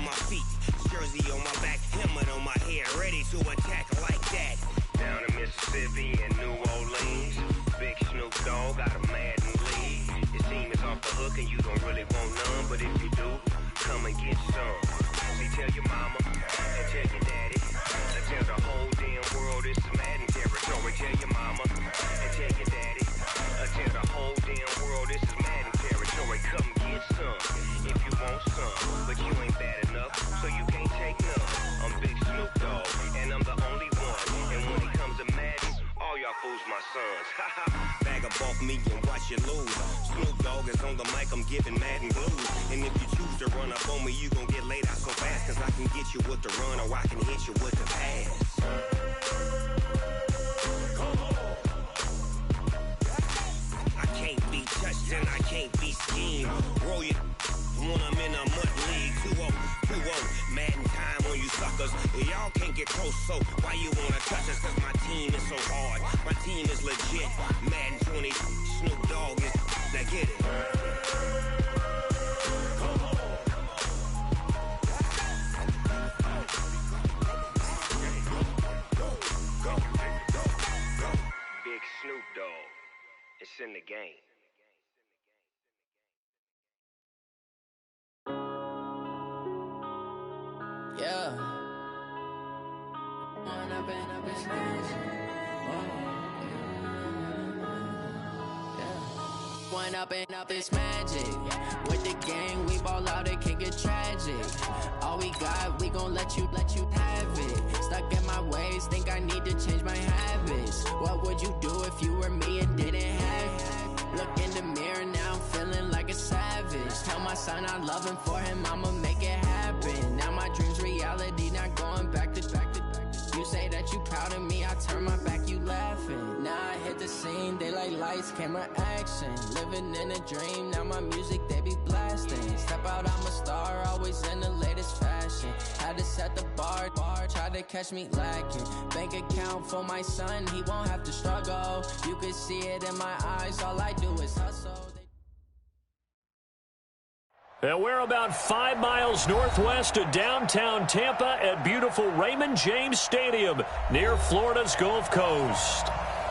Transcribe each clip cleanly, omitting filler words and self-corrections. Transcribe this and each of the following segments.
my feet, jersey on my back, helmet on my head, ready to attack like that. Down in Mississippi and New Orleans, Big Snoop Dogg got a Madden league. His team is off the hook and you don't really want none, but if you do, come and get some. See, tell your mama and tell your daddy, and tell the whole damn world it's Madden territory. Tell your mama and tell your daddy, and tell the whole damn world this is Madden territory. Come get some if you want some, but you ain't bad enough, so you can't take none. I'm Big Snoop Dogg, and I'm the only one. And when it comes to Madden, all y'all fools my sons. Bag a bulk me and watch you lose. Snoop Dogg is on the mic, I'm giving Madden blues. And if you choose to run up on me, you gon' get laid out so fast. Cause I can get you with the run or I can hit you with the pass. I can't be touched and I can't be schemed. Roll you when I'm in a mud league. 2-0, 2-0, Madden time on you suckers. Y'all can't get close, so why you wanna touch us? Cause my team is so hard, my team is legit. Madden 20, Snoop Dogg is, now get it. Big Snoop Dogg, it's in the game. Yeah. One up and up is crazy. Yeah. One up and up is magic. With the gang, we ball out, it can get tragic. All we got, we gon' let you have it. Stuck in my ways, think I need to change my habits. What would you do if you were me and didn't have it? Look in the mirror now, I'm feeling like a savage. Tell my son I love him, for him I'ma make it happen. Now my dream's reality, not going back to. You say that you proud of me, I turn my back, you laughing. Now I hit the scene, they like lights, camera, action. Living in a dream, now my music, they be blasting. Step out, I'm a star, always in the latest fashion. Had to set the bar, try to catch me lacking. Bank account for my son, he won't have to struggle. You can see it in my eyes, all I do is hustle. And we're about 5 miles northwest of downtown Tampa at beautiful Raymond James Stadium near Florida's Gulf Coast.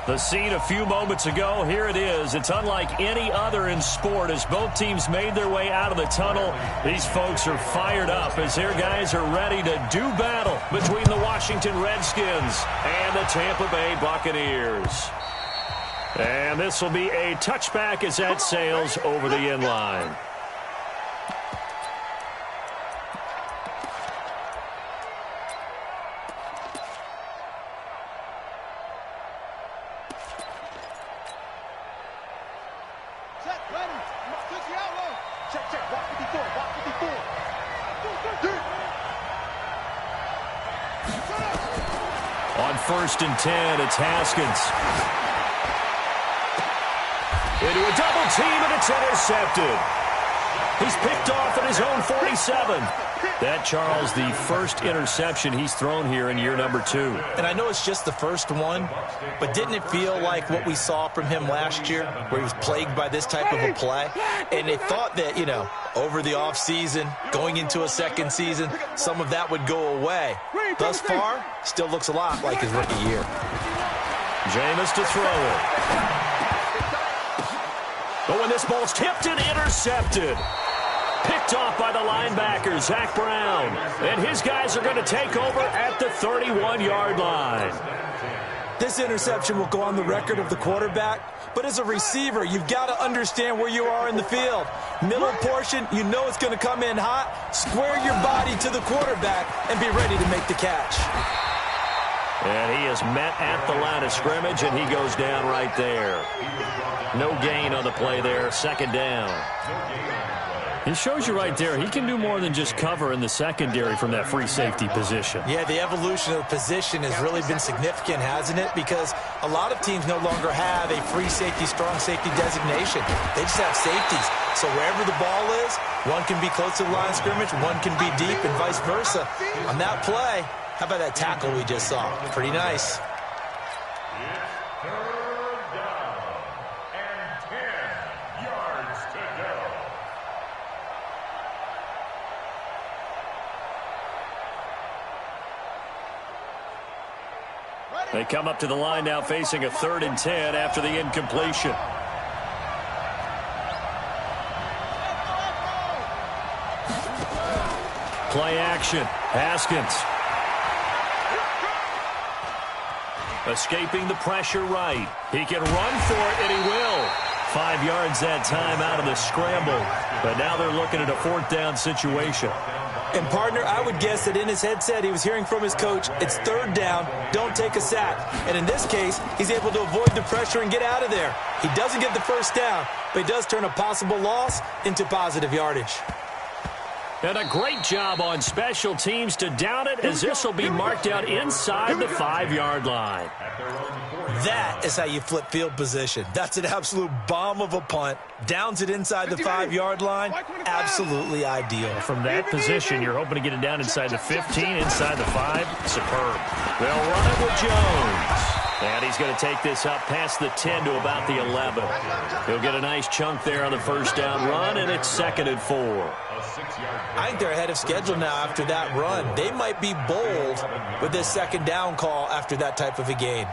The scene a few moments ago, here it is. It's unlike any other in sport as both teams made their way out of the tunnel. These folks are fired up as their guys are ready to do battle between the Washington Redskins and the Tampa Bay Buccaneers. And this will be a touchback as that sails over the end line. On 1st and 10, it's Haskins. Into a double team, and it's intercepted. He's picked off at his own 47. That, Charles, the first interception he's thrown here in year number 2. And I know it's just the first one, but didn't it feel like what we saw from him last year, where he was plagued by this type of a play? And they thought that, you know, over the offseason, going into a second season, some of that would go away. Thus far, still looks a lot like his rookie year. Jameis to throw it. But when this ball's tipped and intercepted. Picked off by the linebacker, Zach Brown. And his guys are going to take over at the 31-yard line. This interception will go on the record of the quarterback, but as a receiver, you've got to understand where you are in the field. Middle portion, you know it's going to come in hot. Square your body to the quarterback and be ready to make the catch. And he is met at the line of scrimmage, and he goes down right there. No gain on the play there, 2nd down. It shows you right there, he can do more than just cover in the secondary from that free safety position. Yeah, the evolution of the position has really been significant, hasn't it? Because a lot of teams no longer have a free safety, strong safety designation. They just have safeties. So wherever the ball is, one can be close to the line of scrimmage, one can be deep, and vice versa. On that play, how about that tackle we just saw? Pretty nice. They come up to the line now facing a 3rd and 10 after the incompletion. Play action. Haskins. Escaping the pressure right. He can run for it, and he will. 5 yards that time out of the scramble. But now they're looking at a 4th down situation. And, partner, I would guess that in his headset he was hearing from his coach, it's 3rd down, don't take a sack. And in this case, he's able to avoid the pressure and get out of there. He doesn't get the 1st down, but he does turn a possible loss into positive yardage. And a great job on special teams to down it, as this will be marked out inside the 5-yard line. That is how you flip field position. That's an absolute bomb of a punt. Downs it inside the 5-yard line. Absolutely ideal. From that position, you're hoping to get it down inside the 15, inside the 5. Superb. They'll run it with Jones. And he's going to take this up past the 10 to about the 11. He'll get a nice chunk there on the 1st down run, and it's 2nd and 4. I think they're ahead of schedule now after that run. They might be bold with this 2nd down call after that type of a gain.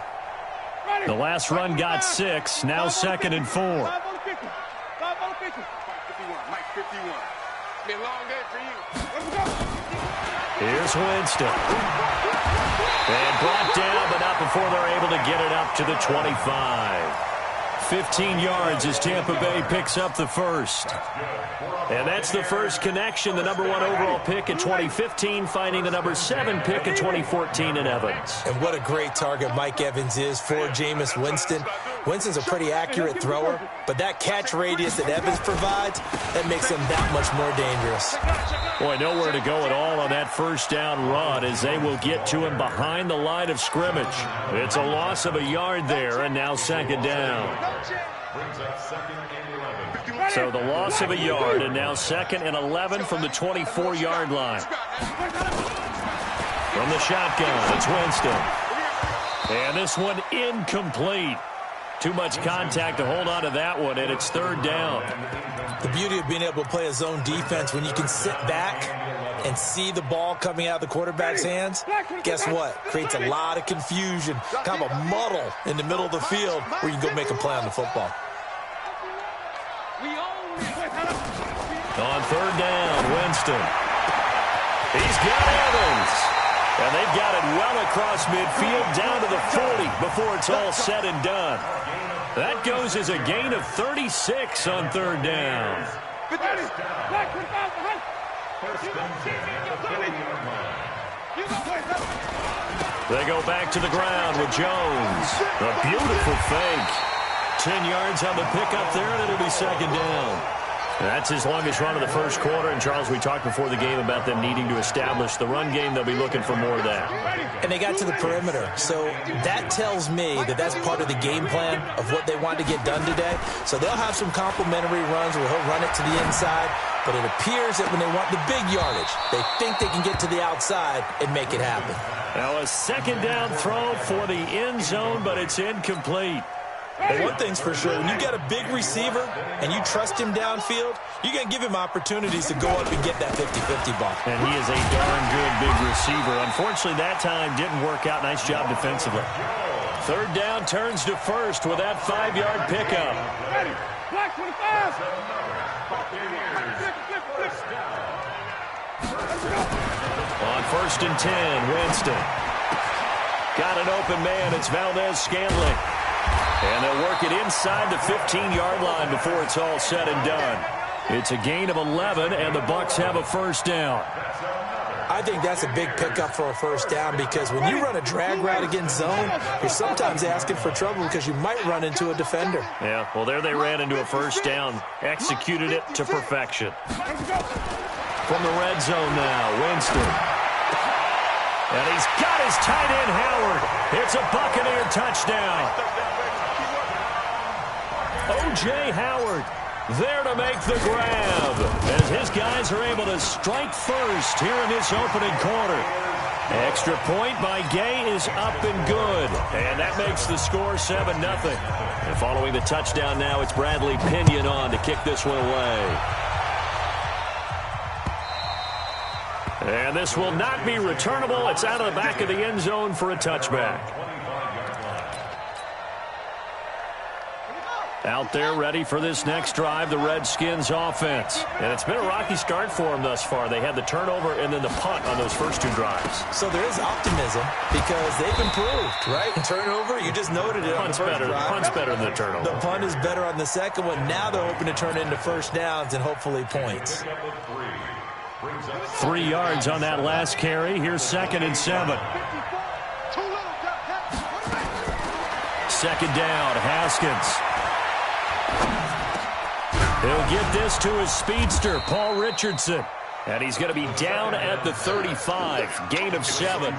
The last run got 6, now 2nd and 4. Here's Winston. And brought down, but not before they're able to get it up to the 25. 15 yards as Tampa Bay picks up the 1st. And that's the first connection, the number 1 overall pick in 2015, finding the number 7 pick in 2014 in Evans. And what a great target Mike Evans is for Jameis Winston. Winston's a pretty accurate thrower, but that catch radius that Evans provides, that makes him that much more dangerous. Boy, nowhere to go at all on that 1st down run as they will get to him behind the line of scrimmage. It's a loss of a yard there, and now 2nd down. So the loss of a yard, and now 2nd and 11 from the 24-yard line. From the shotgun, it's Winston. And this one incomplete. Too much contact to hold on to that one, and it's 3rd down. The beauty of being able to play a zone defense when you can sit back and see the ball coming out of the quarterback's hands, guess what? Creates a lot of confusion, kind of a muddle in the middle of the field where you can go make a play on the football. On 3rd down, Winston. He's got Evans. And they've got it well across midfield down to the 40 before it's all said and done. That goes as a gain of 36 on 3rd down. They go back to the ground with Jones. A beautiful fake. 10 yards on the pickup there, and it'll be 2nd down. That's his longest run of the 1st quarter. And, Charles, we talked before the game about them needing to establish the run game. They'll be looking for more of that. And they got to the perimeter. So that tells me that that's part of the game plan of what they want to get done today. So they'll have some complimentary runs where he'll run it to the inside. But it appears that when they want the big yardage, they think they can get to the outside and make it happen. Now a 2nd down throw for the end zone, but it's incomplete. But one thing's for sure, when you got a big receiver and you trust him downfield, you're going to give him opportunities to go up and get that 50-50 ball. And he is a darn good big receiver. Unfortunately, that time didn't work out. Nice job defensively. 3rd down turns to 1st with that 5-yard pickup. On 1st and 10, Winston. Got an open man. It's Valdez-Scantling. And they'll work it inside the 15-yard line before it's all said and done. It's a gain of 11, and the Bucs have a 1st down. I think that's a big pickup for a 1st down because when you run a drag route against zone, you're sometimes asking for trouble because you might run into a defender. Yeah, well, there they ran into a 1st down, executed it to perfection. From the red zone now, Winston. And he's got his tight end, Howard. It's a Buccaneer touchdown. O.J. Howard there to make the grab as his guys are able to strike first here in this opening quarter. Extra point by Gay is up and good, and that makes the score 7-0. And following the touchdown now, it's Bradley Pinion on to kick this one away. And this will not be returnable. It's out of the back of the end zone for a touchback. Out there ready for this next drive, the Redskins offense. And it's been a rocky start for them thus far. They had the turnover and then the punt on those first 2 drives. So there is optimism because they've improved, right? Turnover, you just noted it on the first drive. Punt's better than the turnover. The punt is better on the second one. Now they're hoping to turn into first downs and hopefully points. 3 yards on that last carry. Here's 2nd and 7. Second down, Haskins. He'll get this to his speedster, Paul Richardson. And he's going to be down at the 35. Gain of 7.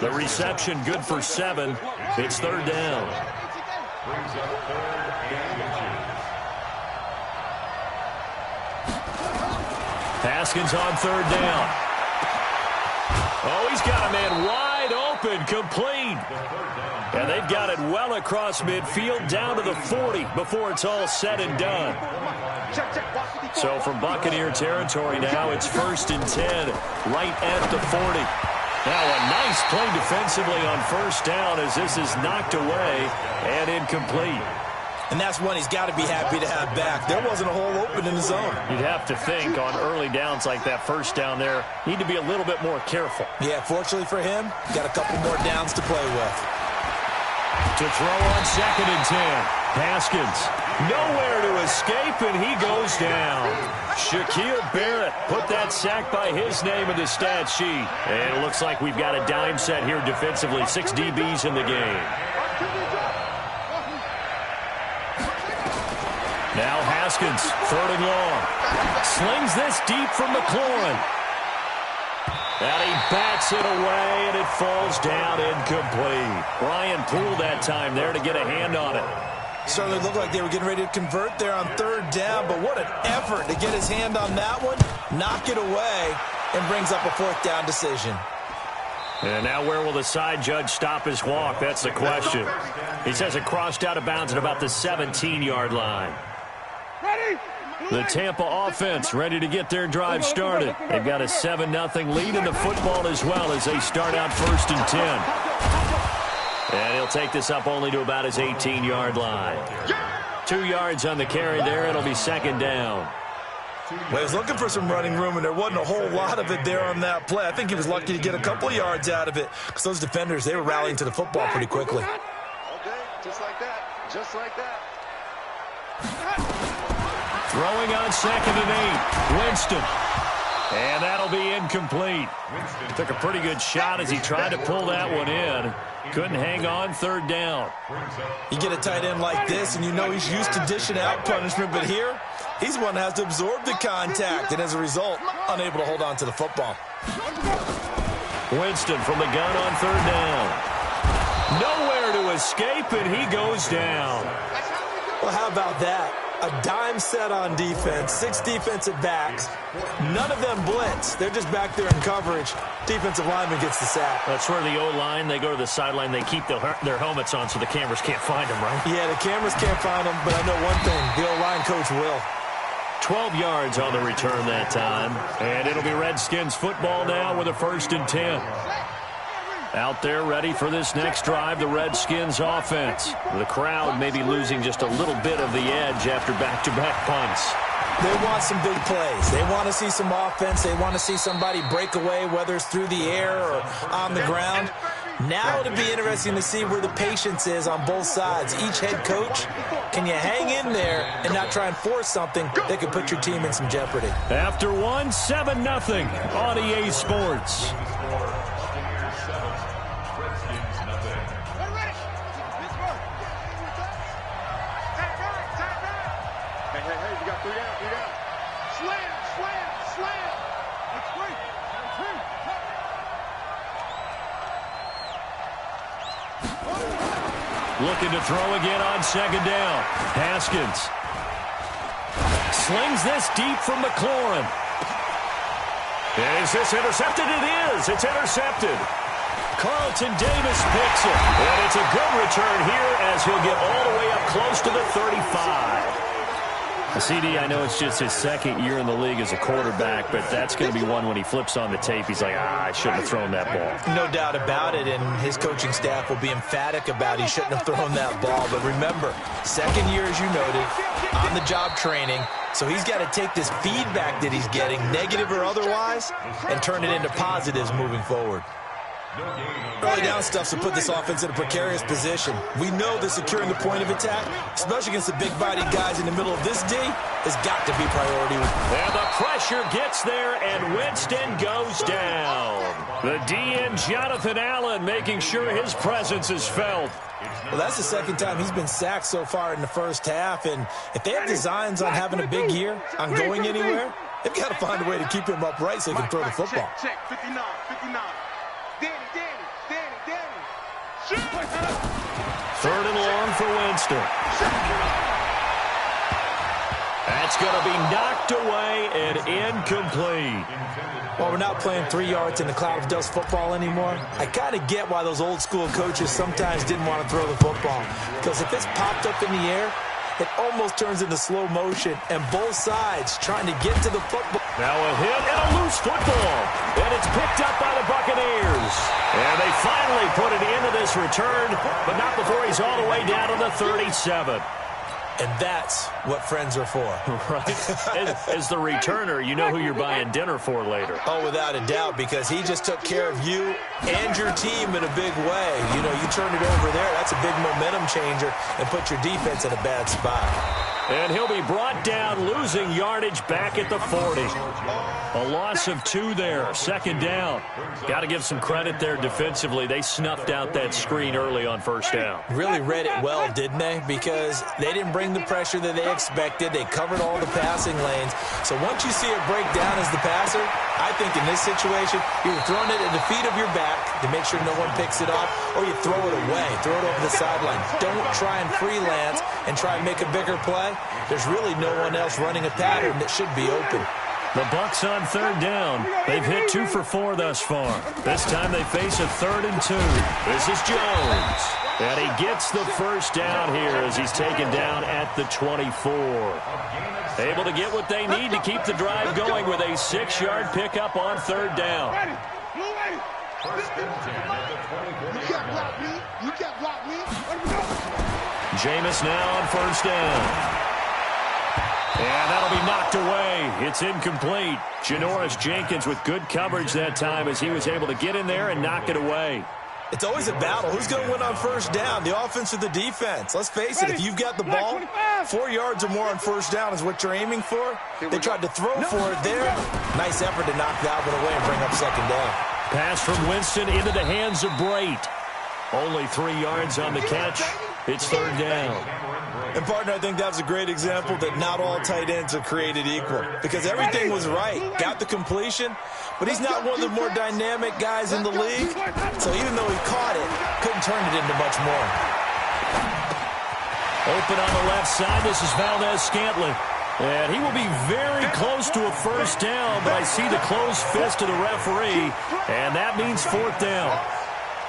The reception good for 7. It's 3rd down. Haskins on 3rd down. Oh, he's got a man wide open, complete. And they've got it well across midfield, down to the 40 before it's all said and done. So from Buccaneer territory now, it's 1st and 10, right at the 40. Now a nice play defensively on 1st down as this is knocked away and incomplete. And that's one he's got to be happy to have back. There wasn't a hole open in the zone. You'd have to think on early downs like that 1st down there, need to be a little bit more careful. Yeah, fortunately for him, got a couple more downs to play with. To throw on 2nd and 10. Haskins, nowhere to escape, and he goes down. Shaquille Barrett put that sack by his name in the stat sheet. And it looks like we've got a dime set here defensively. 6 DBs in the game. Now Haskins, 3rd and long. Slings this deep from McLaurin. And he bats it away, and it falls down incomplete. Brian Poole that time there to get a hand on it. Certainly looked like they were getting ready to convert there on 3rd down, but what an effort to get his hand on that one, knock it away, and brings up a 4th down decision. And now where will the side judge stop his walk? That's the question. He says it crossed out of bounds at about the 17-yard line. The Tampa offense ready to get their drive started. They've got a 7-0 lead in the football as well as they start out 1st and 10. And he'll take this up only to about his 18-yard line. 2 yards on the carry there. It'll be 2nd down. Well, he was looking for some running room, and there wasn't a whole lot of it there on that play. I think he was lucky to get a couple yards out of it because those defenders, they were rallying to the football pretty quickly. Okay, just like that. Just like that. Throwing on 2nd and 8. Winston. And that'll be incomplete. Took a pretty good shot as he tried to pull that one in. Couldn't hang on 3rd down. You get a tight end like this, and you know he's used to dishing out punishment, but here, he's the one that has to absorb the contact, and as a result, unable to hold on to the football. Winston from the gun on 3rd down. Nowhere to escape, and he goes down. Well, how about that? A dime set on defense, 6 defensive backs. None of them blitz. They're just back there in coverage. Defensive lineman gets the sack. That's where the O-line, they go to the sideline, they keep their helmets on so the cameras can't find them, right? Yeah, the cameras can't find them, but I know one thing, the O-line coach will. 12 yards on the return that time. And it'll be Redskins football now with a 1st and 10. Out there ready for this next drive, the Redskins offense. The crowd may be losing just a little bit of the edge after back-to-back punts. They want some big plays. They want to see some offense. They want to see somebody break away, whether it's through the air or on the ground. Now it'll be interesting to see where the patience is on both sides. Each head coach, can you hang in there and not try and force something that could put your team in some jeopardy? After one, 7-0 on EA Sports. Looking to throw again on 2nd down. Haskins slings this deep from McLaurin. Is this intercepted? It is. It's intercepted. Carlton Davis picks it. And it's a good return here as he'll get all the way up close to the 35. CD, I know it's just his second year in the league as a quarterback, but that's going to be one when he flips on the tape, he's like, I shouldn't have thrown that ball. No doubt about it, and his coaching staff will be emphatic about he shouldn't have thrown that ball. But remember, second year, as you noted, on-the-job training, so he's got to take this feedback that he's getting, negative or otherwise, and turn it into positives moving forward. Early down stuff to put this offense in a precarious position. We know that securing the point of attack, especially against the big-bodied guys in the middle of this D, has got to be priority. And the pressure gets there, and Winston goes down. The DN, Jonathan Allen, making sure his presence is felt. Well, that's the second time he's been sacked so far in the first half, and if they have designs on having a big year, on going anywhere, they've got to find a way to keep him upright so he can throw the football. Check, 59. Danny. Shoot! Third and long for Winston. That's going to be knocked away and incomplete. Well, we're not playing 3 yards in the cloud of dust football anymore. I kind of get why those old school coaches sometimes didn't want to throw the football. Because if it's popped up in the air, it almost turns into slow motion, and both sides trying to get to the football. Now a hit and a loose football, and it's picked up by the Buccaneers. And they finally put it into this return, but not before he's all the way down to the 37. And that's what friends are for. Right? As the returner, you know who you're buying dinner for later. Oh, without a doubt, because he just took care of you and your team in a big way. You know, you turn it over there, that's a big momentum changer, and put your defense in a bad spot. And he'll be brought down, losing yardage back at the 40. A loss of 2 there, second down. Got to give some credit there defensively. They snuffed out that screen early on first down. Really read it well, didn't they? Because they didn't bring the pressure that they expected. They covered all the passing lanes. So once you see it break down as the passer, I think in this situation, you're throwing it at the feet of your back to make sure no one picks it off, or you throw it away, throw it over the sideline. Don't try and freelance and try and make a bigger play. There's really no one else running a pattern that should be open. The Bucs on third down. They've hit 2 for 4 thus far. This time they face a 3rd and 2. This is Jones. And he gets the first down here as he's taken down at the 24. Able to get what they need to keep the drive going with a 6-yard pickup on third down. Jameis now on first down. And that'll be knocked away. It's incomplete. Janoris Jenkins with good coverage that time as he was able to get in there and knock it away. It's always a battle. Who's going to win on first down, the offense or the defense? Let's face it, if you've got the ball, 4 yards or more on first down is what you're aiming for. They tried to throw for it there. Nice effort to knock that one away and bring up second down. Pass from Winston into the hands of Brate. Only 3 yards on the catch. It's third down. And, partner, I think that's a great example that not all tight ends are created equal because everything was right. Got the completion, but he's not one of the more dynamic guys in the league. So even though he caught it, couldn't turn it into much more. Open on the left side. This is Valdez-Scantling. And he will be very close to a first down, but I see the closed fist of the referee, and that means fourth down.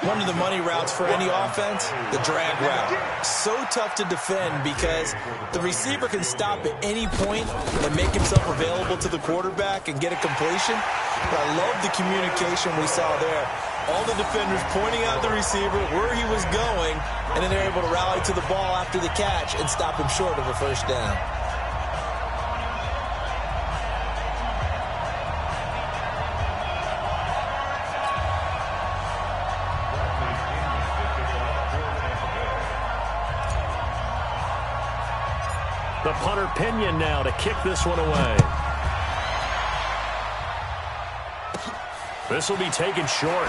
One of the money routes for any offense, the drag route. So tough to defend because the receiver can stop at any point and make himself available to the quarterback and get a completion. But I love the communication we saw there. All the defenders pointing out the receiver, where he was going, and then they're able to rally to the ball after the catch and stop him short of a first down. The punter Pinion now to kick this one away. This will be taken short.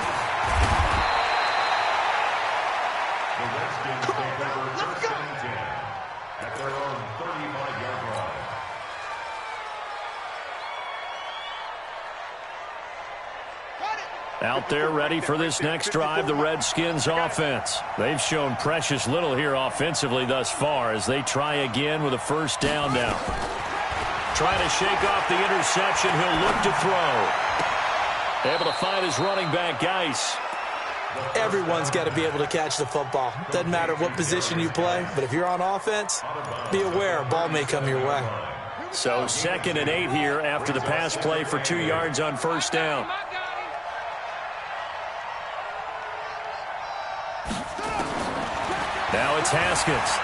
Out there ready for this next drive, the Redskins offense. They've shown precious little here offensively thus far as they try again with a first down now. Trying to shake off the interception. He'll look to throw. Able to find his running back, Geis. Everyone's got to be able to catch the football. Doesn't matter what position you play, but if you're on offense, be aware a ball may come your way. So 2nd and 8 here after the pass play for 2 yards on first down. Now it's Haskins.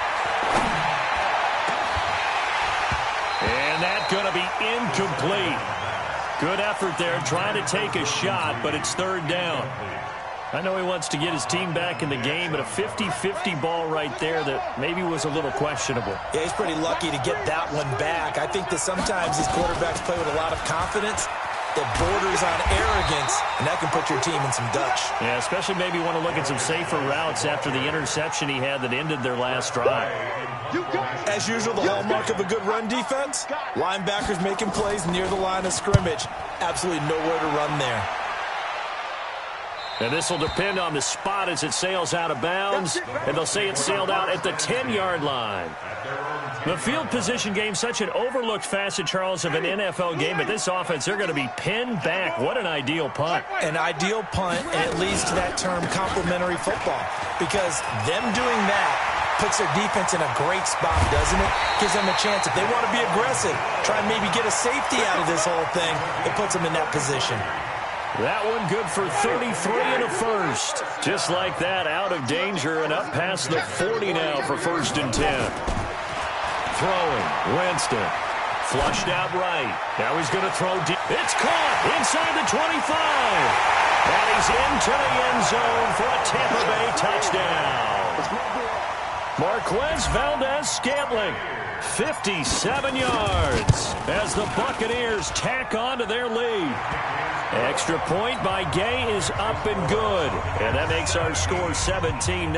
And that's going to be incomplete. Good effort there, trying to take a shot, but it's 3rd down. I know he wants to get his team back in the game, but a 50-50 ball right there that maybe was a little questionable. Yeah, he's pretty lucky to get that one back. I think that sometimes these quarterbacks play with a lot of confidence that borders on arrogance, and that can put your team in some Dutch. Yeah, especially maybe want to look at some safer routes after the interception he had that ended their last drive. As usual, the hallmark of a good run defense, linebackers making plays near the line of scrimmage. Absolutely nowhere to run there. And this will depend on the spot as it sails out of bounds, and they'll say it sailed out at the 10-yard line. The field position game, such an overlooked facet, Charles, of an NFL game, but this offense, they're going to be pinned back. What an ideal punt. An ideal punt, and it leads to that term complementary football, because them doing that puts their defense in a great spot, doesn't it? Gives them a chance. If they want to be aggressive, try and maybe get a safety out of this whole thing, it puts them in that position. That one good for 33 and a first. Just like that, out of danger and up past the 40 now for 1st and 10. Throwing, Winston. Flushed out right. Now he's going to throw deep. It's caught inside the 25. And he's into the end zone for a Tampa Bay touchdown. Marquez Valdez-Scantling, 57 yards as the Buccaneers tack on to their lead. Extra point by Gay is up and good. And that makes our score 17-0.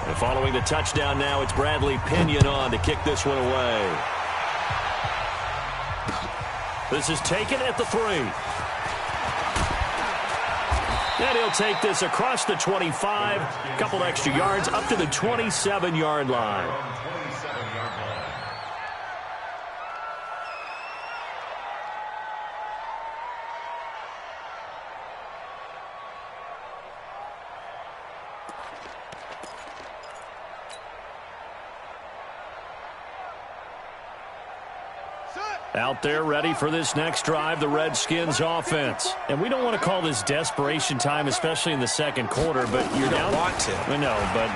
And following the touchdown now, it's Bradley Pinion on to kick this one away. This is taken at the 3. And he'll take this across the 25. A couple extra yards up to the 27-yard line. Out there ready for this next drive, the Redskins offense. And we don't want to call this desperation time, especially in the second quarter, but you're down. Want to. No, but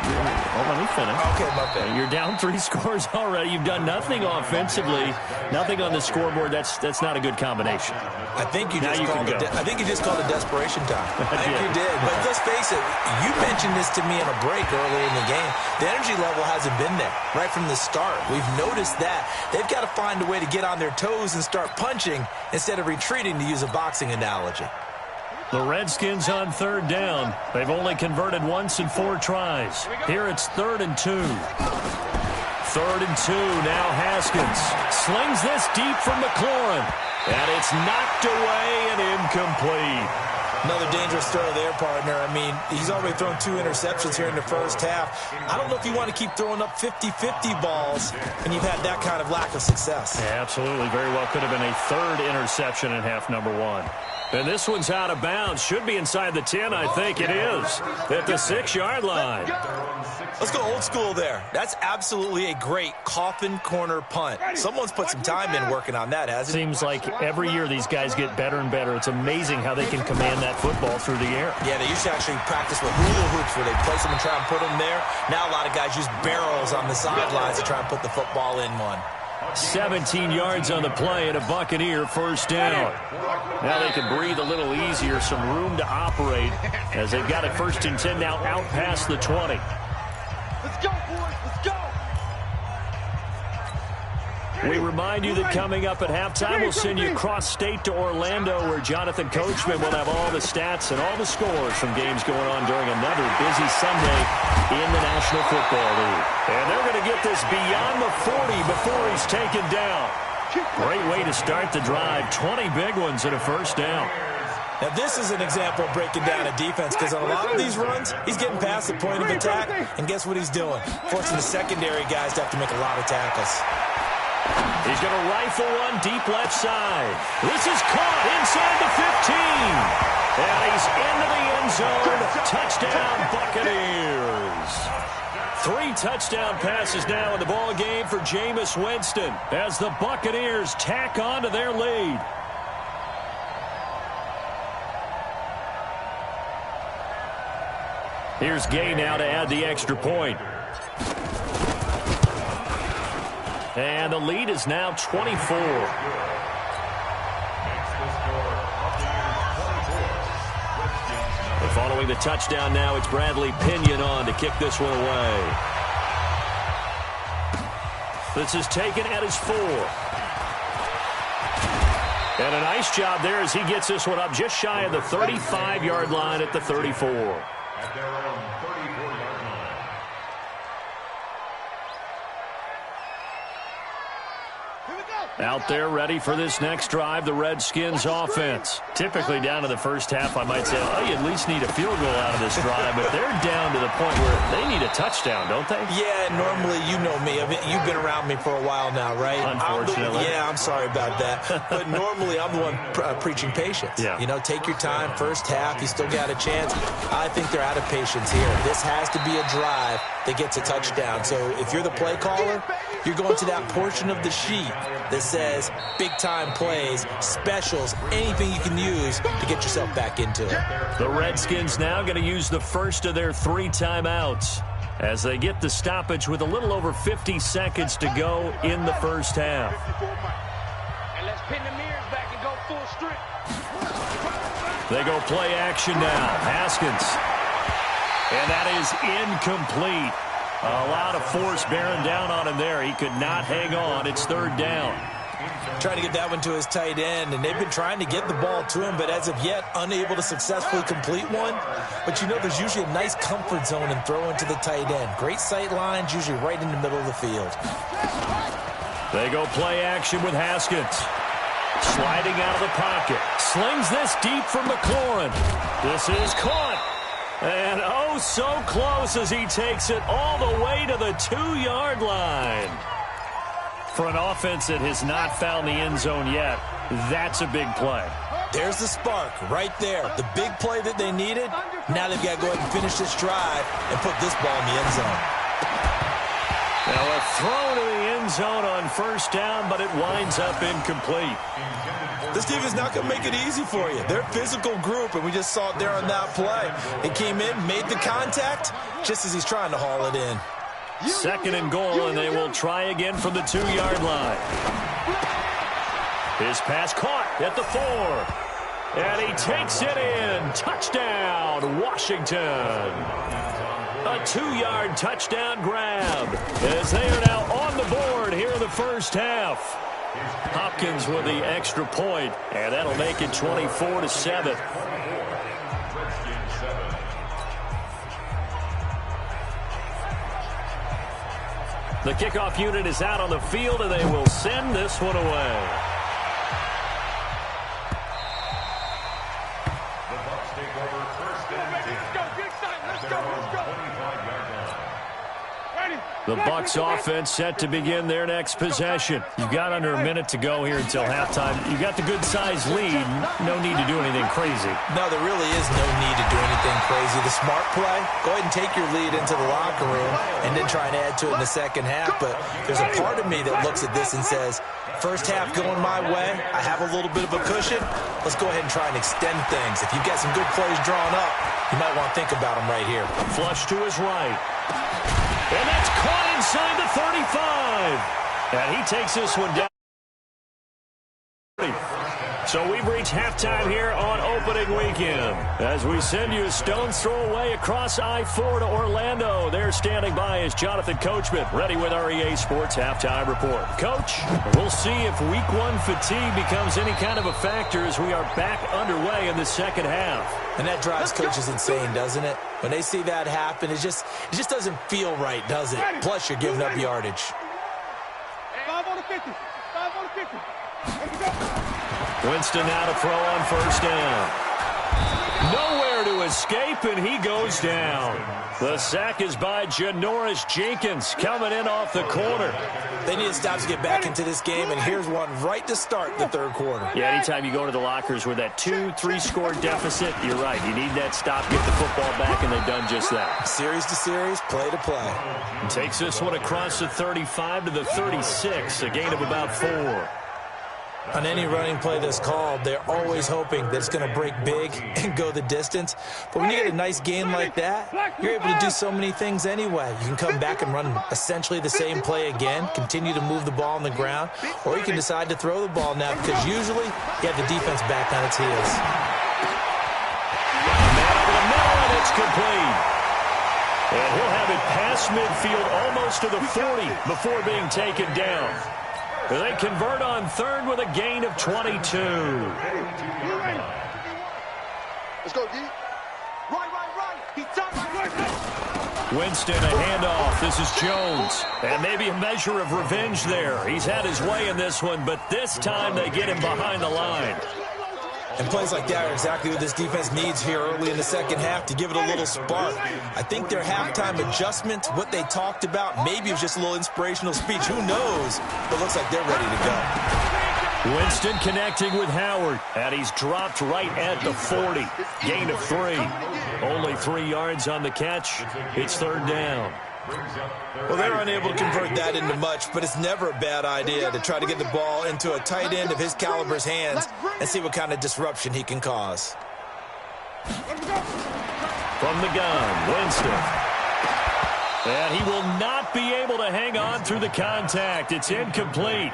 let me finish. Okay, my bad. You're down 3 scores already. You've done nothing offensively, nothing on the scoreboard. That's not a good combination. I think you just called it desperation time. I think you did. But let's face it, you mentioned this to me on a break earlier in the game. The energy level hasn't been there right from the start. We've noticed that. They've got to find a way to get on their toes and start punching instead of retreating, to use a boxing analogy. The Redskins on 3rd down. They've only converted once in 4 tries. Here it's 3rd and 2. 3rd and 2. Now Haskins slings this deep from McLaurin. And it's knocked away and incomplete. Another dangerous throw there, partner. I mean, he's already thrown 2 interceptions here in the first half. I don't know if you want to keep throwing up 50-50 balls when you've had that kind of lack of success. Yeah, absolutely. Very well could have been a 3rd interception in half number 1. And this one's out of bounds. Should be inside the 10, I think it is. At the 6-yard line. Let's go old school there. That's absolutely a great coffin corner punt. Someone's put some time in working on that, hasn't it? Seems like every year these guys get better and better. It's amazing how they can command that football through the air. Yeah, they used to actually practice with hula hoops where they place them and try and put them there. Now a lot of guys use barrels on the sidelines to try and put the football in one. 17 yards on the play and a Buccaneer 1st down. Now they can breathe a little easier, some room to operate as they've got a 1st and 10 now out past the 20. Let's go, boys. Let's go. We remind you that coming up at halftime, we'll send you cross-state to Orlando, where Jonathan Coachman will have all the stats and all the scores from games going on during another busy Sunday in the National Football League. And they're going to get this beyond the 40 before he's taken down. Great way to start the drive. 20 big ones and a 1st down. Now, this is an example of breaking down a defense, because on a lot of these runs, he's getting past the point of attack, and guess what he's doing? Forcing the secondary guys to have to make a lot of tackles. He's going to rifle one deep left side. This is caught inside the 15. And he's into the end zone. Touchdown, Buccaneers. 3 touchdown passes now in the ball game for Jameis Winston as the Buccaneers tack on to their lead. Here's Gay now to add the extra point. And the lead is now 24. And following the touchdown now, it's Bradley Pinion on to kick this one away. This is taken at his 4. And a nice job there as he gets this one up just shy of the 35-yard line at the 34. At their own 34-yard line. Out there ready for this next drive, the Redskins offense. Typically down to the first half, I might say, oh, you at least need a field goal out of this drive, but they're down to the point where they need a touchdown, don't they? Yeah, normally, you know me. I mean, you've been around me for a while now, right? Unfortunately. I'm sorry about that. But normally, I'm the one preaching patience. Yeah. You know, take your time. First half, you still got a chance. I think they're out of patience here. This has to be a drive that gets a touchdown. So if you're the play caller, you're going to that portion of the sheet that says big-time plays, specials, anything you can use to get yourself back into it. The Redskins now going to use the first of their 3 timeouts as they get the stoppage with a little over 50 seconds to go in the first half. And let's pin the mirrors back and go full strip. They go play action now. Haskins. And that is incomplete. A lot of force bearing down on him there. He could not hang on. It's 3rd down. Trying to get that one to his tight end, and they've been trying to get the ball to him, but as of yet, unable to successfully complete one. But you know, there's usually a nice comfort zone in throwing to the tight end. Great sight lines, usually right in the middle of the field. They go play action with Haskins. Sliding out of the pocket. Slings this deep for McLaurin. This is caught. And oh, so close as he takes it all the way to the 2-yard line. For an offense that has not found the end zone yet, that's a big play. There's the spark right there. The big play that they needed. Now they've got to go ahead and finish this drive and put this ball in the end zone. Now a throw to the end zone on first down, but it winds up incomplete. This team is not going to make it easy for you. They're a physical group, and we just saw it there on that play. It came in, made the contact, just as he's trying to haul it in. 2nd and goal, and they will try again from the 2-yard line. His pass caught at the 4. And he takes it in. Touchdown, Washington. A 2-yard touchdown grab as they are now on the board here in the first half. Hopkins with the extra point, and that'll make it 24-7. The kickoff unit is out on the field, and they will send this one away. The Bucs take over 1st and 10. Let's go, get excited. Let's go, let's go. 25-yard line. Ready? The Bucs offense set to begin their next possession. You've got under a minute to go here until halftime. You've got the good-sized lead. No need to do anything crazy. No, there really is no need to do anything crazy. The smart play, go ahead and take your lead into the locker room and then try and add to it in the second half. But there's a part of me that looks at this and says, first half going my way, I have a little bit of a cushion. Let's go ahead and try and extend things. If you've got some good plays drawn up, you might want to think about them right here. Flush to his right. And that's caught inside the 35. And he takes this one down. So we've reached halftime here on opening weekend. As we send you a stone's throw away across I-4 to Orlando. There standing by is Jonathan Coachman, ready with our EA Sports Halftime Report. Coach, we'll see if Week 1 fatigue becomes any kind of a factor as we are back underway in the second half. And that drives coaches insane, doesn't it? When they see that happen, it just doesn't feel right, does it? Plus, you're giving up yardage. 5 on the 50. 5 on the 50. Let's go. Winston now to throw on first down. Nowhere to his escape, and he goes down. The sack is by Janoris Jenkins coming in off the corner. They need to stop to get back into this game, and here's one right to start the third quarter. Yeah, anytime you go to the lockers with that 2-3 score deficit, you're right. You need that stop, get the football back, and they've done just that. Series to series, play to play. Takes this one across the 35 to the 36, a gain of about 4. On any running play that's called, they're always hoping that it's going to break big and go the distance. But when you get a nice gain like that, you're able to do so many things anyway. You can come back and run essentially the same play again, continue to move the ball on the ground, or you can decide to throw the ball now because usually you have the defense back on its heels. Man over the middle, and it's complete. And he'll have it past midfield almost to the 40 before being taken down. They convert on third with a gain of 22. Let's go, D. Right. Winston, a handoff. This is Jones. And maybe a measure of revenge there. He's had his way in this one, but this time they get him behind the line. And plays like that are exactly what this defense needs here early in the second half to give it a little spark. I think their halftime adjustment, what they talked about, maybe it was just a little inspirational speech. Who knows? But it looks like they're ready to go. Winston connecting with Howard, and he's dropped right at the 40. Gain of 3. Only 3 yards on the catch. It's third down. Well, they're unable to convert that into much, but it's never a bad idea to try to get the ball into a tight end of his caliber's hands and see what kind of disruption he can cause. From the gun, Winston. And he will not be able to hang on through the contact. It's incomplete.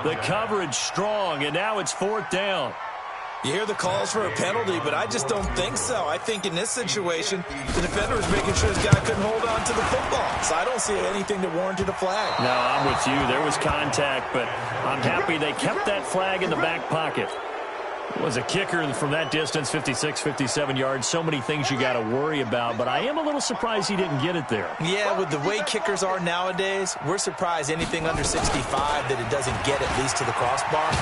The coverage strong, and now it's fourth down. You hear the calls for a penalty, but I just don't think so. I think in this situation, the defender was making sure his guy couldn't hold on to the football. So I don't see anything that warranted a flag. No, I'm with you. There was contact, but I'm happy they kept that flag in the back pocket. It was a kicker from that distance, 56, 57 yards. So many things you got to worry about, but I am a little surprised he didn't get it there. Yeah, with the way kickers are nowadays, we're surprised anything under 65 that it doesn't get at least to the crossbar.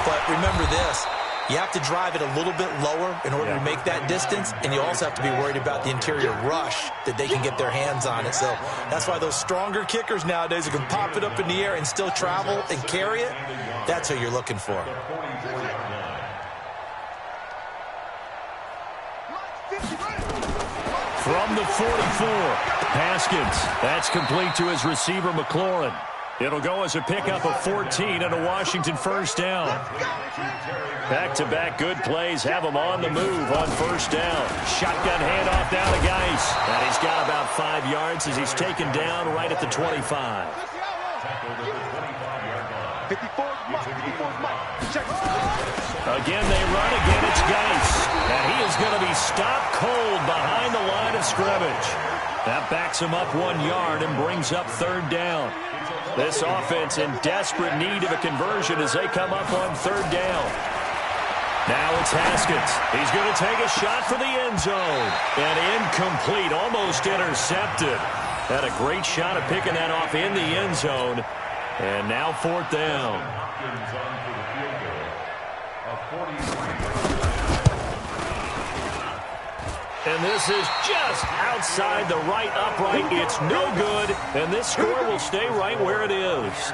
But remember this. You have to drive it a little bit lower in order to make that distance, and you also have to be worried about the interior rush that they can get their hands on it. So that's why those stronger kickers nowadays who can pop it up in the air and still travel and carry it, that's who you're looking for. From the 44, Haskins. That's complete to his receiver, McLaurin. It'll go as a pickup of 14 and a Washington first down. Back-to-back good plays have him on the move on first down. Shotgun handoff down to Geis. And he's got about 5 yards as he's taken down right at the 25. Again, they run. Again, it's Geis. And he is going to be stopped cold behind the line of scrimmage. That backs him up 1 yard and brings up third down. This offense in desperate need of a conversion as they come up on third down. Now it's Haskins. He's going to take a shot for the end zone. And incomplete, almost intercepted. Had a great shot at picking that off in the end zone. And now fourth down. And this is just outside the right upright. It's no good, and this score will stay right where it is.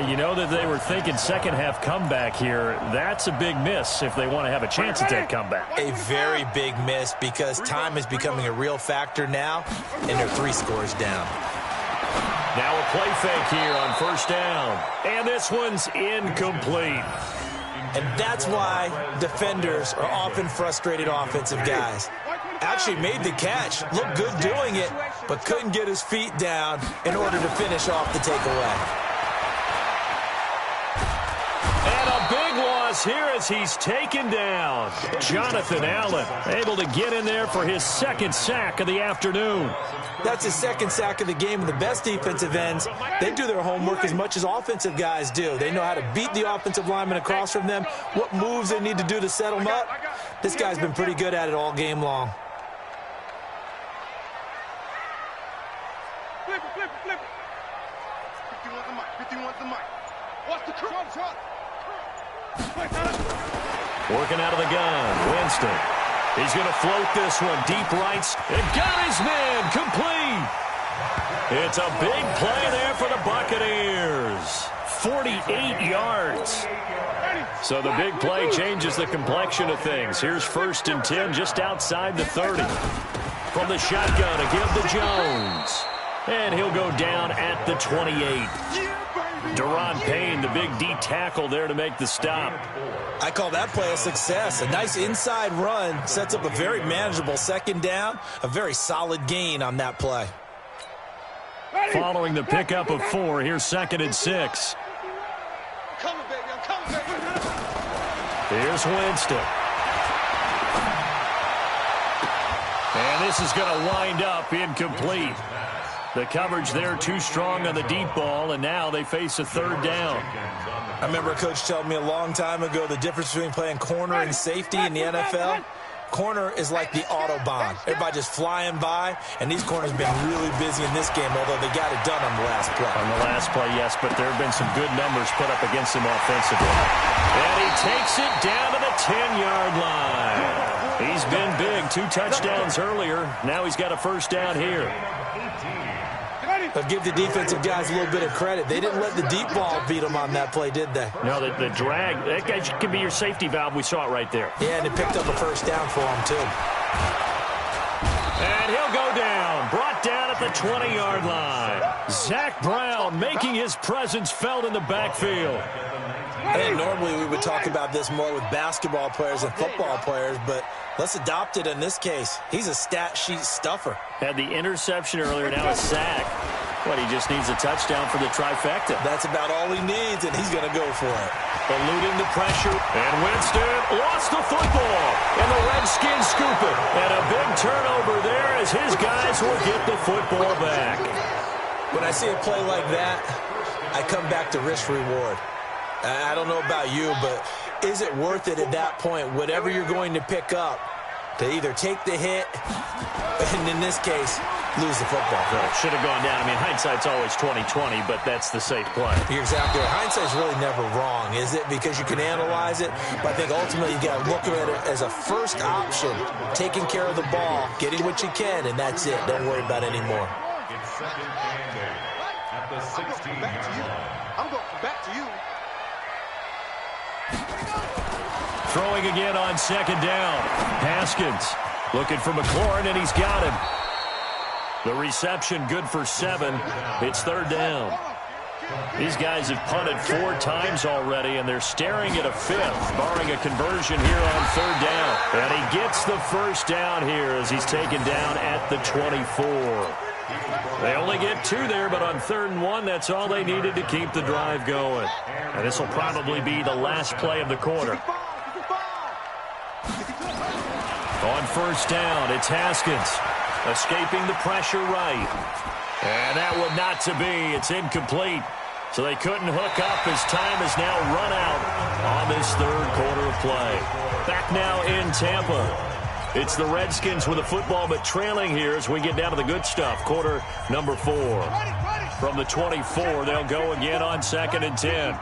You know that they were thinking second half comeback here. That's a big miss if they want to have a chance at that comeback. A very big miss because time is becoming a real factor now, and they're 3 scores down. Now a play fake here on first down, and this one's incomplete. And that's why defenders are often frustrated offensive guys. Actually made the catch, looked good doing it, but couldn't get his feet down in order to finish off the takeaway. And a big loss here as he's taken down. Jonathan Allen able to get in there for his second sack of the afternoon. That's his second sack of the game, and the best defensive ends, they do their homework as much as offensive guys do. They know how to beat the offensive lineman across from them, what moves they need to do to set them up. This guy's been pretty good at it all game long. Flip it. 51's the mic. Watch the shot. Working out of the gun, Winston. He's going to float this one. Deep rights. And got his man. Complete. It's a big play there for the Buccaneers. 48 yards. So the big play changes the complexion of things. Here's 1st and 10 just outside the 30. From the shotgun to give to Jones. And he'll go down at the 28. Daron Payne, the big D tackle there to make the stop. I call that play a success. A nice inside run sets up a very manageable 2nd down. A very solid gain on that play. Following the pickup of 4, here's 2nd and 6. Here's Winston. And this is going to wind up incomplete. The coverage there too strong on the deep ball, and now they face a 3rd down. I remember a coach telling me a long time ago the difference between playing corner and safety in the NFL. Corner is like the Autobahn. Everybody just flying by, and these corners have been really busy in this game, although they got it done on the last play. On the last play, yes, but there have been some good numbers put up against him offensively. And he takes it down to the 10-yard line. He's been big. 2 touchdowns earlier. Now he's got a 1st down here. But give the defensive guys a little bit of credit. They didn't let the deep ball beat them on that play, did they? No, the drag, that guy can be your safety valve. We saw it right there. Yeah, and it picked up a 1st down for him, too. And he'll go down. Brought down at the 20-yard line. Zach Brown making his presence felt in the backfield. I think normally we would talk about this more with basketball players and football players, but let's adopt it in this case. He's a stat sheet stuffer. Had the interception earlier, now a sack. What, he just needs a touchdown for the trifecta. That's about all he needs, and he's going to go for it. Eluding the pressure, and Winston lost the football, and the Redskins scoop it. And a big turnover there as his guys will get the football back. When I see a play like that, I come back to risk-reward. I don't know about you, but is it worth it at that point, whatever you're going to pick up, to either take the hit, and in this case, lose the football? Right. Should have gone down. I mean, hindsight's always 20/20, but that's the safe play. You're exactly right. Hindsight's really never wrong, is it? Because you can analyze it, but I think ultimately you got to look at it as a first option, taking care of the ball, getting what you can, and that's it. Don't worry about it anymore. It's 2nd and 8 at the 16-yard line. I'm going back to you. Throwing again on 2nd down. Haskins looking for McLaurin, and he's got him. The reception good for 7. It's 3rd down. These guys have punted 4 times already, and they're staring at a 5th, barring a conversion here on 3rd down. And he gets the 1st down here as he's taken down at the 24. They only get 2 there, but on 3rd and 1, that's all they needed to keep the drive going. And this will probably be the last play of the quarter. On 1st down, it's Haskins. Escaping the pressure right. And that one not to be. It's incomplete. So they couldn't hook up as time is now run out on this 3rd quarter of play. Back now in Tampa. It's the Redskins with the football, but trailing here as we get down to the good stuff. Quarter number 4. From the 24, they'll go again on 2nd and 10.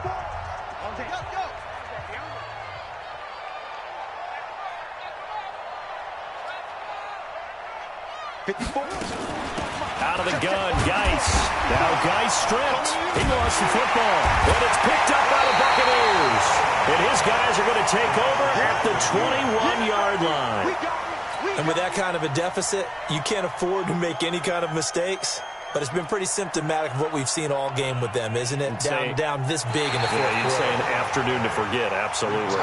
Out of the gun, Geis. Now Geis stripped. He lost the football, and it's picked up by the Buccaneers. And his guys are going to take over at the 21-yard line. And with that kind of a deficit, you can't afford to make any kind of mistakes. But it's been pretty symptomatic of what we've seen all game with them, isn't it? Down this big in the 4th quarter. Yeah, you'd say an afternoon to forget, absolutely.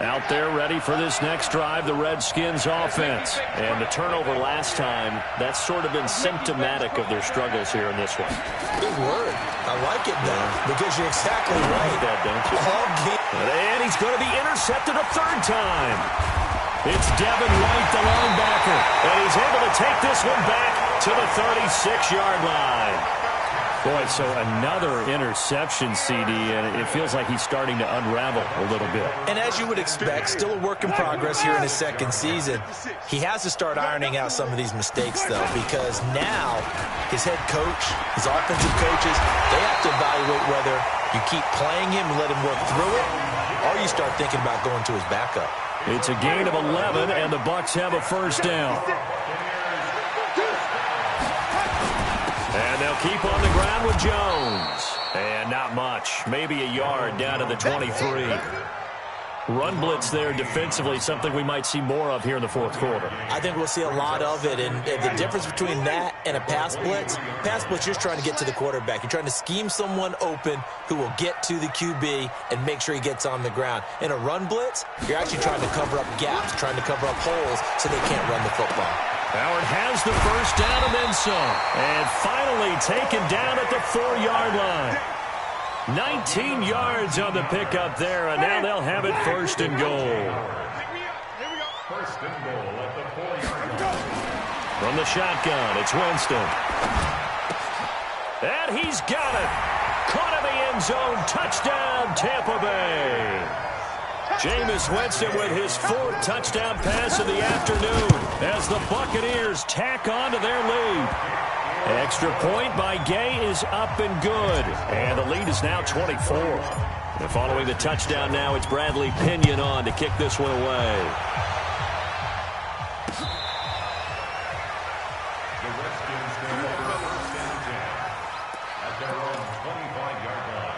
Out there ready for this next drive, the Redskins offense. And the turnover last time, that's sort of been symptomatic of their struggles here in this one. Good word. I like it, though, because you're exactly right. You like that, don't you? All game. And he's going to be intercepted a 3rd time. It's Devin White, the linebacker. And he's able to take this one back to the 36-yard line. Boy, so another interception, CD, and it feels like he's starting to unravel a little bit. And as you would expect, still a work in progress here in his second season. He has to start ironing out some of these mistakes, though, because now his head coach, his offensive coaches, they have to evaluate whether you keep playing him and let him work through it, or you start thinking about going to his backup. It's a gain of 11, and the Bucs have a first down. And they'll keep on the ground with Jones. And not much. Maybe a yard down to the 23. Run blitz there defensively, something we might see more of here in the fourth quarter. I think we'll see a lot of it. And the difference between that and a pass blitz, you're just trying to get to the quarterback. You're trying to scheme someone open who will get to the QB and make sure he gets on the ground. In a run blitz, you're actually trying to cover up gaps, trying to cover up holes so they can't run the football. Howard has the first down and then some. And finally taken down at the 4-yard line. 19 yards on the pickup there, and now they'll have it first and goal. First and goal at the 4-yard line. From the shotgun, it's Winston. And he's got it. Caught in the end zone. Touchdown, Tampa Bay. Jameis Winston with his 4th touchdown pass of the afternoon as the Buccaneers tack on to their lead. Extra point by Gay is up and good. And the lead is now 24. And following the touchdown now, it's Bradley Pinion on to kick this one away. The Redskins go for a first and 10 at their own 25-yard line.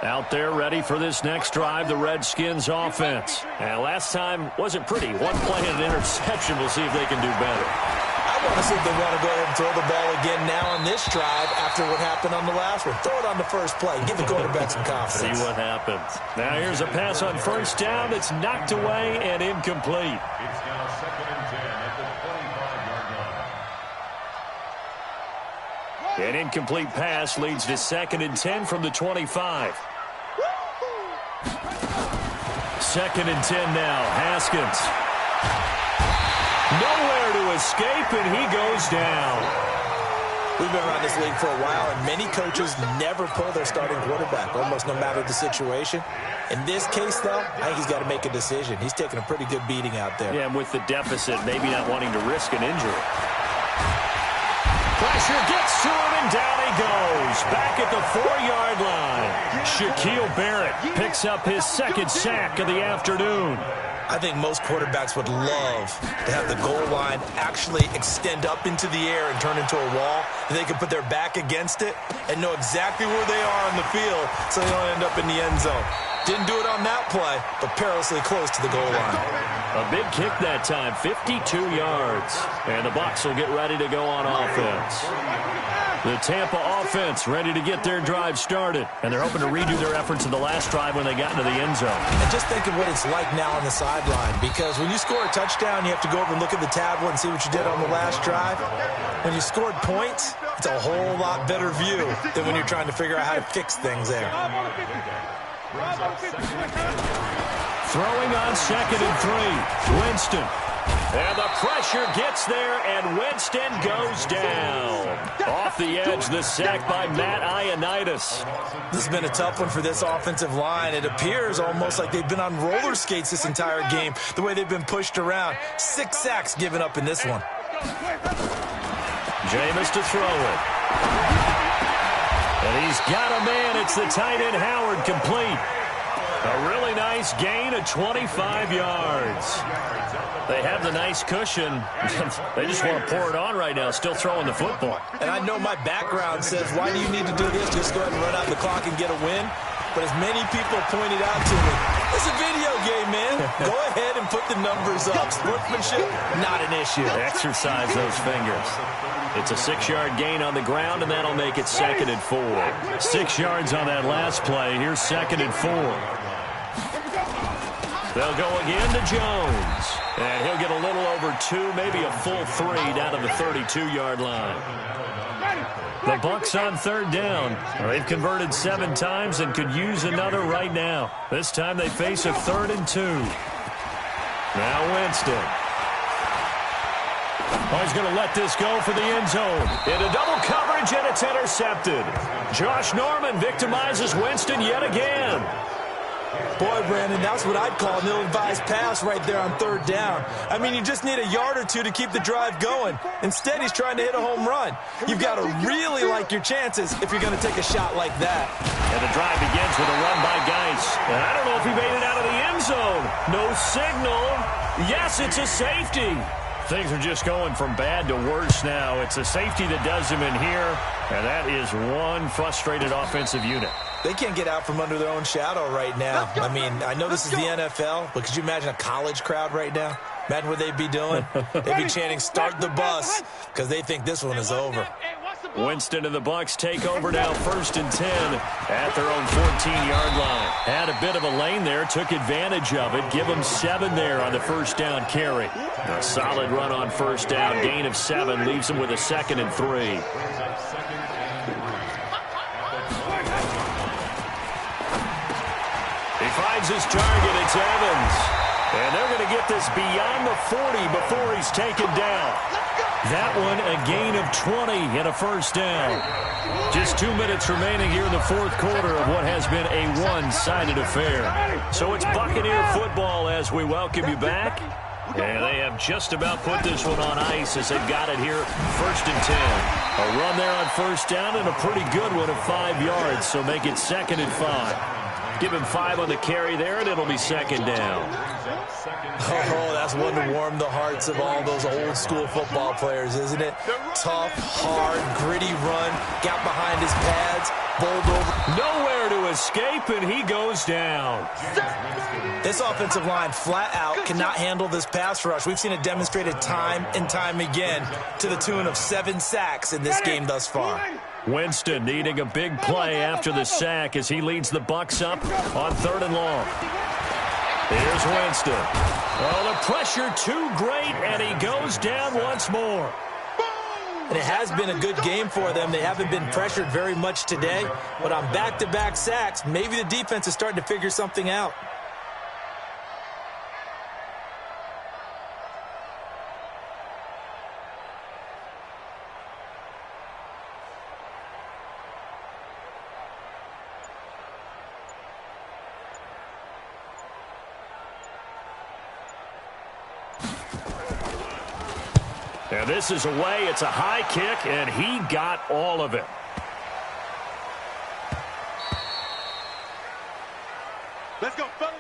Out there ready for this next drive, the Redskins offense. And last time wasn't pretty. One play and an interception. We'll see if they can do better. I want to see if they want to go ahead and throw the ball again now on this drive after what happened on the last one. Throw it on the first play. Give the quarterback some confidence. See what happens. Now here's a pass on first down that's knocked away and incomplete. It's now 2nd and 10 at the 25-yard line. An incomplete pass leads to 2nd and 10 from the 25. 2nd and 10 now. Haskins. Nowhere to escape, and he goes down. We've been around this league for a while, and many coaches never pull their starting quarterback, almost no matter the situation. In this case, though, I think he's got to make a decision. He's taking a pretty good beating out there. Yeah, and with the deficit, maybe not wanting to risk an injury. Pressure gets to him, and down he goes. Back at the 4-yard line. Shaquille Barrett picks up his 2nd sack of the afternoon. I think most quarterbacks would love to have the goal line actually extend up into the air and turn into a wall. They can put their back against it and know exactly where they are on the field so they don't end up in the end zone. Didn't do it on that play, but perilously close to the goal line. A big kick that time, 52 yards. And the Bucs will get ready to go on offense. The Tampa offense ready to get their drive started. And they're hoping to redo their efforts in the last drive when they got into the end zone. And just think of what it's like now on the sideline, because when you score a touchdown, you have to go over and look at the tablet and see what you did on the last drive. When you scored points, it's a whole lot better view than when you're trying to figure out how to fix things there. Throwing on 2nd and 3. Winston. And the pressure gets there, and Winston goes down. Off the edge, the sack by Matt Ioannidis. This has been a tough one for this offensive line. It appears almost like they've been on roller skates this entire game, the way they've been pushed around. 6 sacks given up in this one. Jameis to throw it. And he's got a man. It's the tight end Howard, complete. A really nice gain of 25 yards. They have the nice cushion. They just want to pour it on right now, still throwing the football. And I know my background says, why do you need to do this? Just go ahead and run out the clock and get a win. But as many people pointed out to me, it's a video game, man. Go ahead and put the numbers up. Sportsmanship, not an issue. Exercise those fingers. It's a 6-yard gain on the ground, and that'll make it 2nd and 4. 6 yards on that last play. Here's 2nd and 4. They'll go again to Jones. And he'll get a little over 2, maybe a full 3 down to the 32-yard line. The Bucks on third down. They've converted 7 times and could use another right now. This time they face a 3rd and 2. Now Winston. Oh, he's going to let this go for the end zone. Into double coverage, and it's intercepted. Josh Norman victimizes Winston yet again. Boy, Brandon, that's what I'd call an ill-advised pass right there on 3rd down. I mean, you just need a yard or two to keep the drive going. Instead, he's trying to hit a home run. You've got to really like your chances if you're going to take a shot like that. And the drive begins with a run by Geis. And I don't know if he made it out of the end zone. No signal. Yes, it's a safety. Things are just going from bad to worse now. It's a safety that does him in here, and that is one frustrated offensive unit. They can't get out from under their own shadow right now. I mean, I know this is the NFL, but could you imagine a college crowd right now? Imagine what they'd be doing. They'd be chanting, "Start the bus," because they think this one is over. Winston and the Bucks take over now, 1st and 10 at their own 14-yard line. Had a bit of a lane there, took advantage of it. Give them 7 there on the 1st down carry. A solid run on 1st down, gain of 7, leaves them with a 2nd and 3. He finds his target, it's Evans. And they're going to get this beyond the 40 before he's taken down. That one a gain of 20 and a 1st down. Just 2 minutes remaining here in the 4th quarter of what has been a one-sided affair. So it's Buccaneer football as we welcome you back. And they have just about put this one on ice as they've got it here, 1st and 10. A run there on 1st down and a pretty good one of 5 yards, so make it 2nd and 5. Give him 5 on the carry there, and it'll be 2nd down. Oh, that's one to warm the hearts of all those old-school football players, isn't it? Tough, hard, gritty run, got behind his pads, bowled over. Nowhere to escape, and he goes down. This offensive line, flat out, cannot handle this pass rush. We've seen it demonstrated time and time again to the tune of 7 sacks in this game thus far. Winston needing a big play after the sack as he leads the Bucks up on 3rd and long. Here's Winston. Oh, the pressure too great, and he goes down once more. And it has been a good game for them. They haven't been pressured very much today, but on back-to-back sacks, maybe the defense is starting to figure something out. And this is away. It's a high kick, and he got all of it. Let's go, fellas.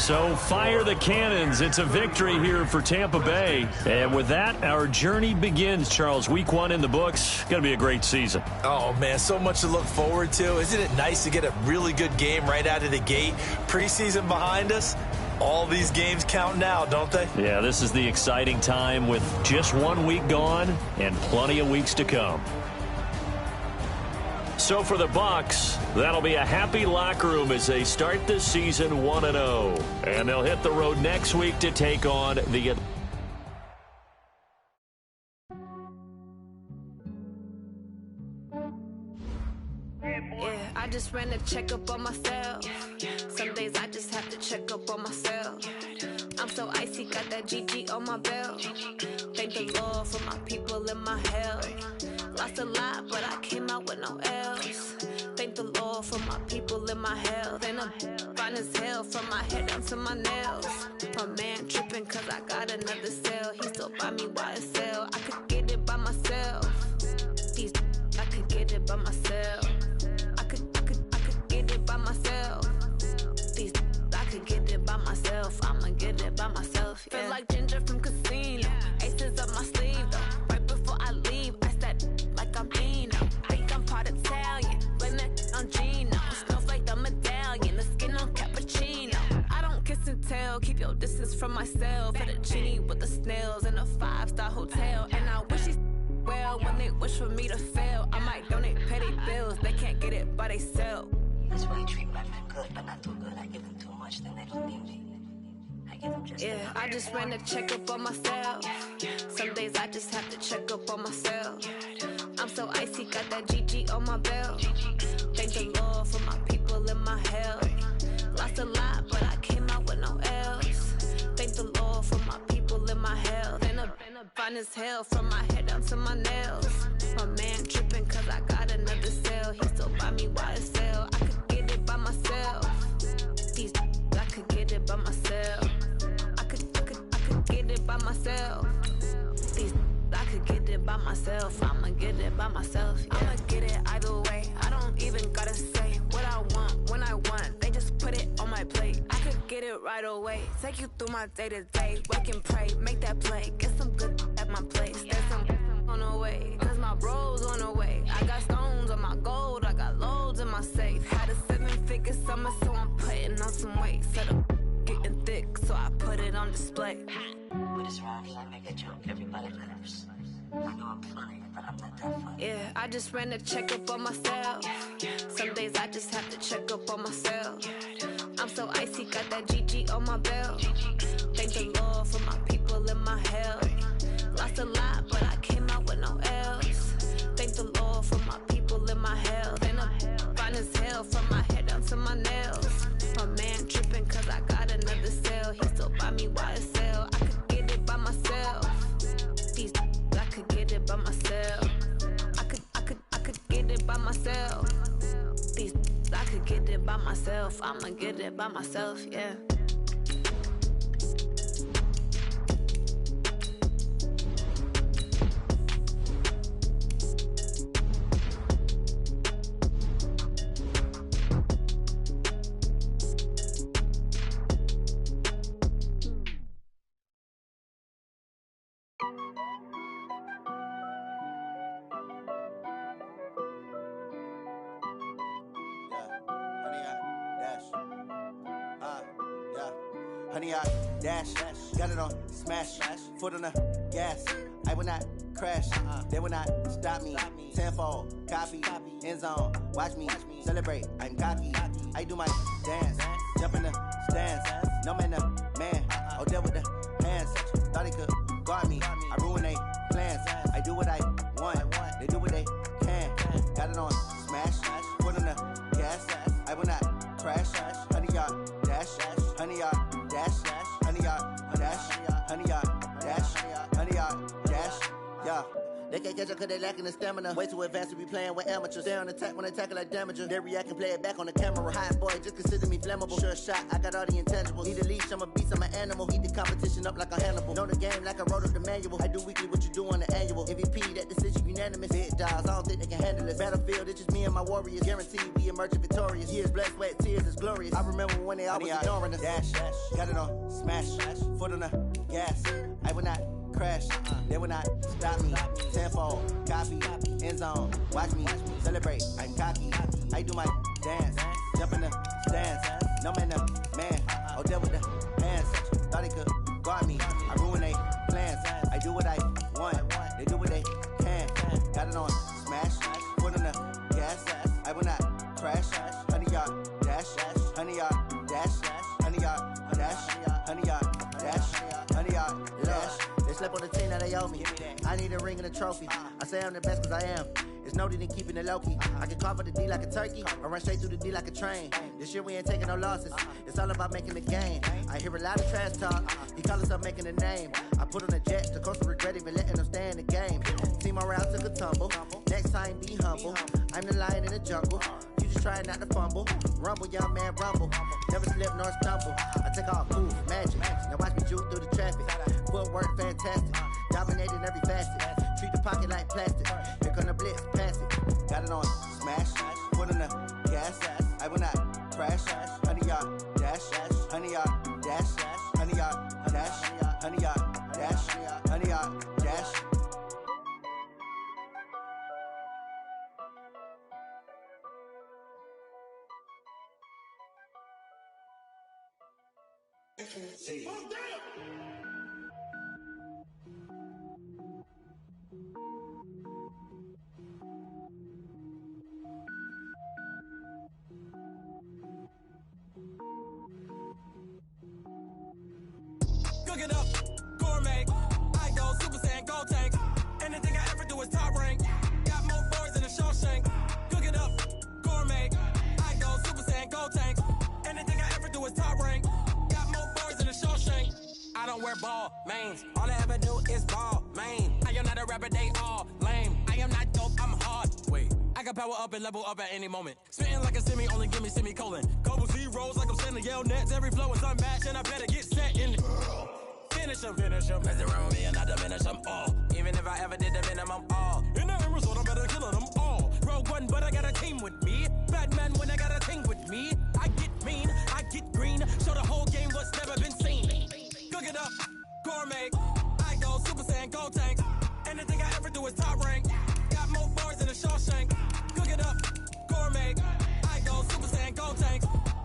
So fire the cannons. It's a victory here for Tampa Bay. And with that, our journey begins, Charles. Week 1 in the books. Going to be a great season. Oh, man, so much to look forward to. Isn't it nice to get a really good game right out of the gate? Preseason behind us. All these games count now, don't they? Yeah, this is the exciting time with just 1 week gone and plenty of weeks to come. So for the Bucks, that'll be a happy locker room as they start this season 1-0. And they'll hit the road next week to take on the... I just ran a checkup on myself. Some days I just have to check up on myself. I'm so icy, got that GG on my belt. Thank the Lord for my people and my health. Lost a lot, but I came out with no else. Thank the Lord for my people and my health. And I'm fine as hell from my head down to my nails. My man tripping cause I got another cell. He still buy me YSL. I could get it by myself. I could get it by myself. I could get it by myself. I could get it by myself. I'ma get it by myself. Yeah. Feel like Ginger from Casino. Aces up my sleeve though. Right before I leave, I said like I'm Eno. Think I'm part Italian. Blame it on Gino. Smells like the medallion. The skin on cappuccino. I don't kiss and tell. Keep your distance from myself. At a genie with the snails in a 5-star hotel. And I wish he's well when they wish for me to fail. I might donate petty bills. They can't get it by they sell. That's why I treat my men good, but not too good. I give them too much, then they don't need me. I give them Yeah, I just ran a checkup on myself. Some days I just have to check up on myself. I'm so icy, got that GG on my belt. Thank the Lord for my people in my health. Lost a lot, but I came out with no else. Thank the Lord for my people in my health. And I'm fine as hell from my head down to my nails. My man tripping cause I got another cell. He still buy me YSL. I could get it by myself. These I could get it by myself. I could get it by myself. These I could get it by myself. I'ma get it by myself. Yeah. I'ma get it either way. I don't even gotta say what I want when I want. They just put it on my plate. I could get it right away. Take you through my day to day. Wake and pray, make that play. Get some good at my place. There's some on the way. Cause my bro's on the way. I got stones on my gold. I got loads in my safe. Had a 7-figure summer, so I'm putting on some weight. Set up getting thick, so I put it on display. With this round here, I make a joke, everybody laughs. I know I'm funny, but I'm not that funny. Yeah, I just ran a checkup on myself. Some days I just have to check up on myself. I'm so icy, got that GG on my belt. Thank the Lord for my people in my health. Lost a lot, but I came out with no else. Thank the Lord for my people in my health. And I'm fine as hell from my head down to my nails. My man tripping cause I got another cell. He still buy me YSL. I could get it by myself. These I could get it by myself. I could get it by myself. These I could get it by myself. I'ma get it by myself, yeah. Honey, I dash, got it on smash, foot on the gas. I will not crash, they will not stop me. Tenfold, copy, end zone, watch me celebrate. I'm cocky, I do my dance, jump in the stands. No man, the man, oh, deal with the hands. Thought he could guard me, I ruin they plans. I do what I want, they do what they can. Got it on smash, foot on the gas. I will not crash, honey, y'all dash, honey, y'all dash, honey, y'all dash, honey, y'all dash, honey, y'all dash, yeah. They can't catch up cause they lacking the stamina. Way too advanced to be playing with amateurs. Stay on attack when they tackle like damager. They react and play it back on the camera. Hot boy, just consider me flammable. Sure shot, I got all the intangibles. Need a leash, I'm a beast, I'm an animal. Heat the competition up like a Hannibal. Know the game like I wrote up the manual. I do weekly what you do on the annual. MVP, that decision unanimous. Big dogs, I don't think they can handle it. Battlefield, it's just me and my warriors. Guaranteed we emerging victorious. Years, blood, sweat, tears is glorious. I remember when they always ignoring us. Dash, got it on smash, foot on the gas. I will not crash, they will not stop me. Tenfold, copy, end zone, watch me celebrate. I'm cocky, I do my dance, jump in the stands. No man, the man, oh, deal with the hands. Thought he could guard me, I ruin they plans. I do what I want, they do what they can. Got it on smash, foot on the gas. I will not crash, honey, y'all dash, honey, y'all dash, honey, y'all dash, honey, y'all dash, honey, y'all dash. They slept on the team that they owe me. I need a ring and a trophy. I say I'm the best cause I am. It's no need in keeping it low-key. I can carve up the D like a turkey or run straight through the D like a train. This year we ain't taking no losses. It's all about making the game. I hear a lot of trash talk. He call himself making a name. I put on a jet to coast regret even letting them stay in the game. Team morale took a tumble. Next time be humble. I'm the lion in the jungle. You just try not to fumble. Rumble, young man, rumble. Never slip nor stumble. I take off, move, magic. Now watch me juke through the traffic. Footwork fantastic. Dominating every facet. Treat the pocket like plastic. Here come the blitz, pass it. Got it on smash. Foot on the gas. I will not crash. Honey, y'all dash. Honey, y'all dash. Honey, y'all dash. Honey, y'all dash. Honey, y'all dash. See. Cook it up, gourmet. I go Super Saiyan, Gold Tank. Anything I ever do is top rank. Got more boys than a Shawshank. Cook it up, gourmet. I go Super Saiyan, Gold Tank. Anything I ever do is top rank. Got more boys than a Shawshank. I don't wear ball mains. All I ever do is ball main. I am not a rapper, they all lame. I am not dope, I'm hard. Wait, I can power up and level up at any moment. Spitting like a semi, only give me semicolon. Couple zeros like I'm sending yell nets. Every flow is unmatched and I better get set in. Finish them. Mess around with me and I diminish them all. Even if I ever did the minimum all. In the end result, I'm better killing them all. Rogue One, but I got a team with me. Batman when I got a team with me. I get mean, I get green. Show the whole game what's never been seen. Cook it up, gourmet. I go Super Saiyan, Gold Tank. Anything I ever do is top rank. Got more bars than a Shawshank. Cook it up, gourmet. I go Super Saiyan, Gold Tank.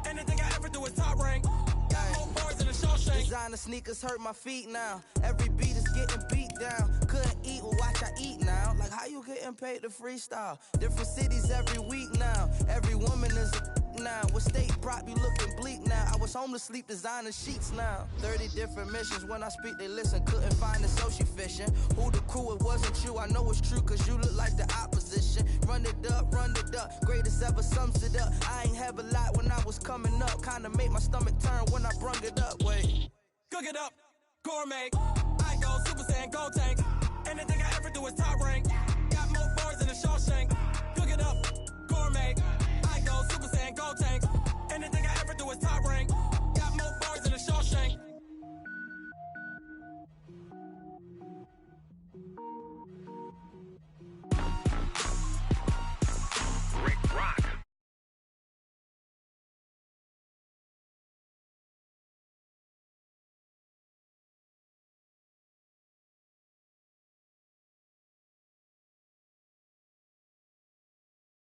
Anything I ever do is top rank. Got more bars than a Shawshank. Designer sneakers hurt my feet now. Every beat is getting beat down. Couldn't eat, well watch I eat now. Like how you getting paid to freestyle? Different cities every week now. Every woman is a now. With state prop, you looking bleak now. I was home to sleep, designing sheets now. 30 different missions. When I speak, they listen. Couldn't find it, so she fishing. Who the crew? It wasn't you. I know it's true, cause you look like the opposition. Run it up. Greatest ever sums it up. I ain't have a lot when I was coming up. Kinda made my stomach turn when I brung it up. Wait. Cook it up, gourmet. I go Super Saiyan, Gold Tank. Anything I ever do is top rank.